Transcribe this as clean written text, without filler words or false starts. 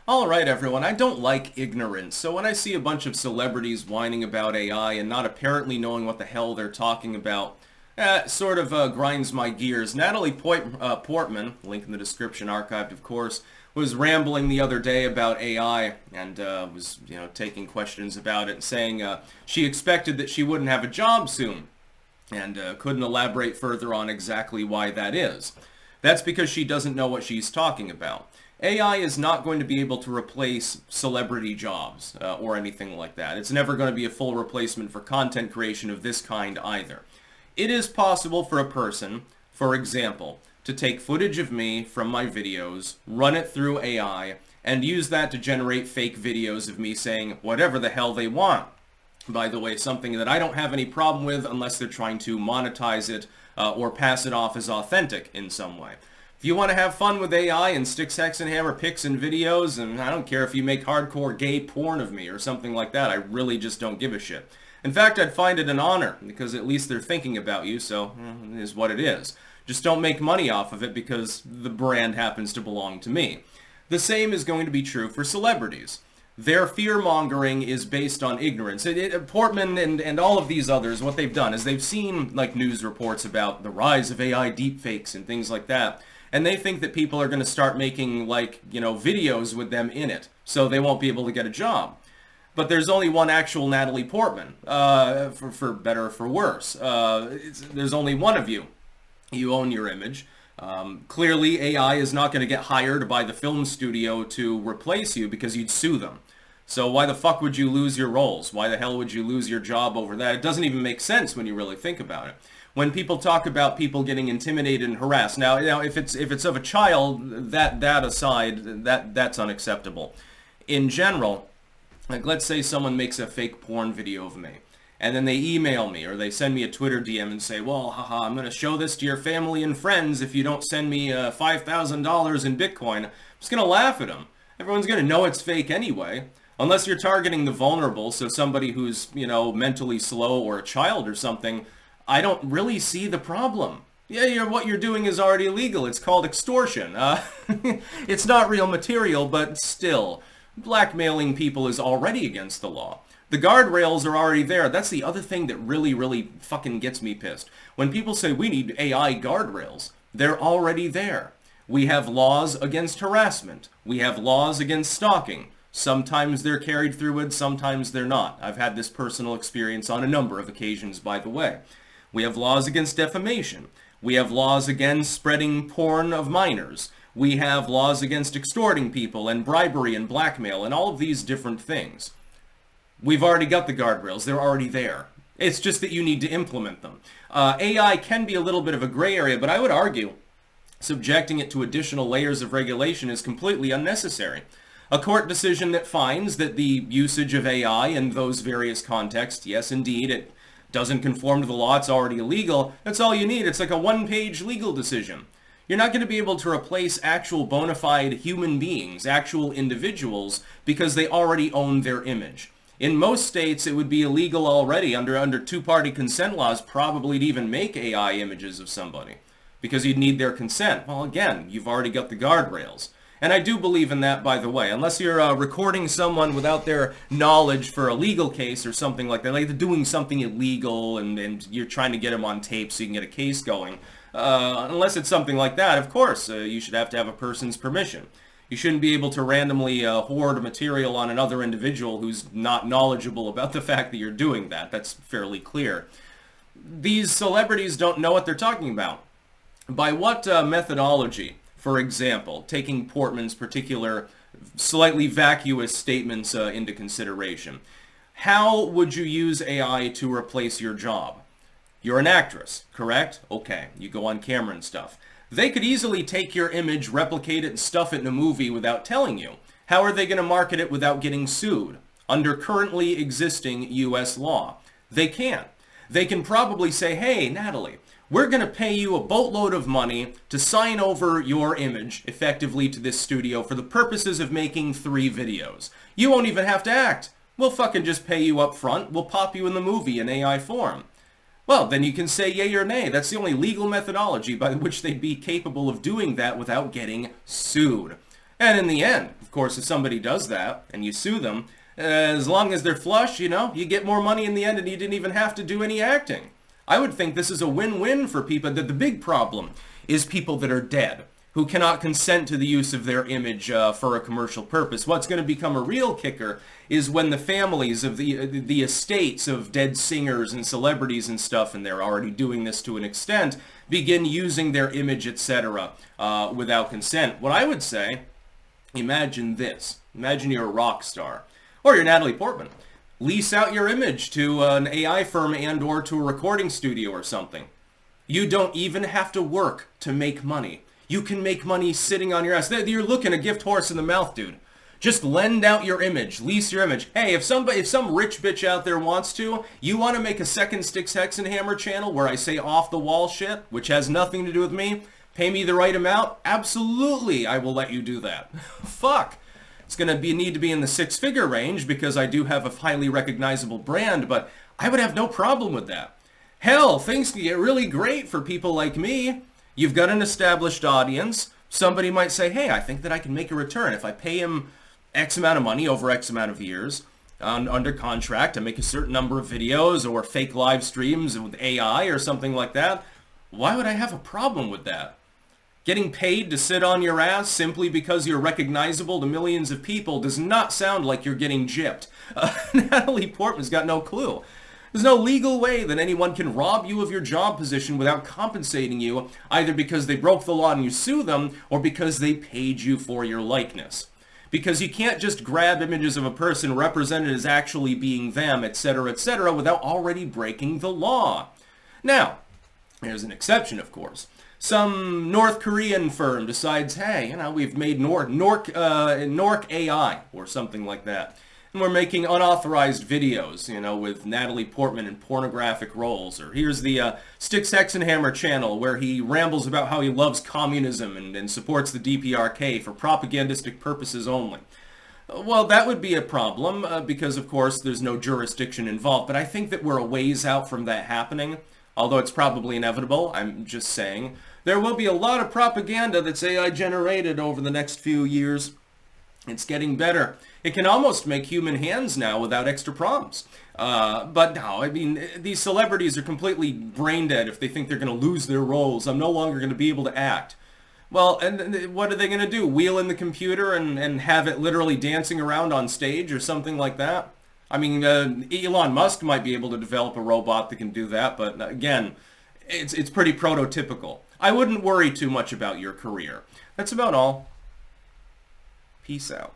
Alright everyone, I don't like ignorance, so when I see a bunch of celebrities whining about AI and not apparently knowing what the hell they're talking about, sort of grinds my gears. Natalie Portman, link in the description, archived of course, was rambling the other day about AI and was taking questions about it and saying she expected that she wouldn't have a job soon and couldn't elaborate further on exactly why that is. That's because she doesn't know what she's talking about. AI is not going to be able to replace celebrity jobs or anything like that. It's never going to be a full replacement for content creation of this kind either. It is possible for a person, for example, to take footage of me from my videos, run it through AI, and use that to generate fake videos of me saying whatever the hell they want. By the way, something that I don't have any problem with unless they're trying to monetize it or pass it off as authentic in some way. If you want to have fun with AI and stick sex and hammer pics and videos, and I don't care if you make hardcore gay porn of me or something like that, I really just don't give a shit. In fact, I'd find it an honor, because at least they're thinking about you, so it is what it is. Just don't make money off of it because the brand happens to belong to me. The same is going to be true for celebrities. Their fear-mongering is based on ignorance. Portman and all of these others, what they've done is they've seen like news reports about the rise of AI deepfakes and things like that. And they think that people are going to start making, videos with them in it, so they won't be able to get a job. But there's only one actual Natalie Portman, for better or for worse. There's only one of you. You own your image. Clearly, AI is not going to get hired by the film studio to replace you because you'd sue them. So why the fuck would you lose your roles? Why the hell would you lose your job over that? It doesn't even make sense when you really think about it. When people talk about people getting intimidated and harassed, now if it's of a child, that aside, that's unacceptable. In general, like let's say someone makes a fake porn video of me, and then they email me or they send me a Twitter DM and say, well, haha, I'm going to show this to your family and friends if you don't send me $5,000 in Bitcoin. I'm just going to laugh at them. Everyone's going to know it's fake anyway. Unless you're targeting the vulnerable, so somebody who's, mentally slow or a child or something, I don't really see the problem. Yeah, what you're doing is already illegal. It's called extortion. It's not real material, but still, blackmailing people is already against the law. The guardrails are already there. That's the other thing that really, really fucking gets me pissed. When people say we need AI guardrails, they're already there. We have laws against harassment. We have laws against stalking. Sometimes they're carried through it, sometimes they're not. I've had this personal experience on a number of occasions, by the way. We have laws against defamation. We have laws against spreading porn of minors. We have laws against extorting people and bribery and blackmail and all of these different things. We've already got the guardrails. They're already there. It's just that you need to implement them. AI can be a little bit of a gray area, but I would argue subjecting it to additional layers of regulation is completely unnecessary. A court decision that finds that the usage of AI in those various contexts, yes, indeed, it doesn't conform to the law, it's already illegal, that's all you need. It's like a one-page legal decision. You're not going to be able to replace actual bona fide human beings, actual individuals, because they already own their image. In most states, it would be illegal already under two-party consent laws probably to even make AI images of somebody, because you'd need their consent. Well, again, you've already got the guardrails. And I do believe in that, by the way. Unless you're recording someone without their knowledge for a legal case or something like that, like they're doing something illegal and you're trying to get them on tape so you can get a case going. Unless it's something like that, of course, you should have to have a person's permission. You shouldn't be able to randomly hoard material on another individual who's not knowledgeable about the fact that you're doing that. That's fairly clear. These celebrities don't know what they're talking about. By what methodology? For example, taking Portman's particular slightly vacuous statements into consideration. How would you use AI to replace your job? You're an actress, correct? Okay, you go on camera and stuff. They could easily take your image, replicate it, and stuff it in a movie without telling you. How are they going to market it without getting sued? Under currently existing U.S. law, they can't. They can probably say, hey, Natalie, we're going to pay you a boatload of money to sign over your image effectively to this studio for the purposes of making 3 videos. You won't even have to act. We'll fucking just pay you up front. We'll pop you in the movie in AI form. Well, then you can say yay or nay. That's the only legal methodology by which they'd be capable of doing that without getting sued. And in the end, of course, if somebody does that and you sue them, as long as they're flush, you know, you get more money in the end and you didn't even have to do any acting. I would think this is a win-win for people. That the big problem is people that are dead, who cannot consent to the use of their image for a commercial purpose. What's going to become a real kicker is when the families of the estates of dead singers and celebrities and stuff, and they're already doing this to an extent, begin using their image, etc., without consent. What I would say, imagine this. Imagine you're a rock star, or you're Natalie Portman. Lease out your image to an AI firm and or to a recording studio or something. You don't even have to work to make money. You can make money sitting on your ass. You're looking a gift horse in the mouth, dude. Just lend out your image, lease your image. Hey, if some rich bitch out there wants to, you want to make a second Styx Hexenhammer channel where I say off the wall shit, which has nothing to do with me, pay me the right amount, absolutely I will let you do that. Fuck. It's going to need to be in the six-figure range because I do have a highly recognizable brand, but I would have no problem with that. Hell, things can get really great for people like me. You've got an established audience. Somebody might say, hey, I think that I can make a return if I pay him X amount of money over X amount of years under contract to make a certain number of videos or fake live streams with AI or something like that. Why would I have a problem with that? Getting paid to sit on your ass simply because you're recognizable to millions of people does not sound like you're getting gypped. Natalie Portman's got no clue. There's no legal way that anyone can rob you of your job position without compensating you, either because they broke the law and you sue them, or because they paid you for your likeness. Because you can't just grab images of a person represented as actually being them, etc., without already breaking the law. Now, there's an exception, of course. Some North Korean firm decides, hey, we've made Nork AI or something like that. And we're making unauthorized videos, with Natalie Portman in pornographic roles. Or here's the Styx Hexenhammer channel where he rambles about how he loves communism and supports the DPRK for propagandistic purposes only. Well, that would be a problem because, of course, there's no jurisdiction involved. But I think that we're a ways out from that happening. Although it's probably inevitable, I'm just saying. There will be a lot of propaganda that's AI generated over the next few years. It's getting better. It can almost make human hands now without extra prompts. But no, these celebrities are completely brain dead if they think they're going to lose their roles. I'm no longer going to be able to act. Well, and what are they going to do? Wheel in the computer and have it literally dancing around on stage or something like that? Elon Musk might be able to develop a robot that can do that, but again, it's pretty prototypical. I wouldn't worry too much about your career. That's about all. Peace out.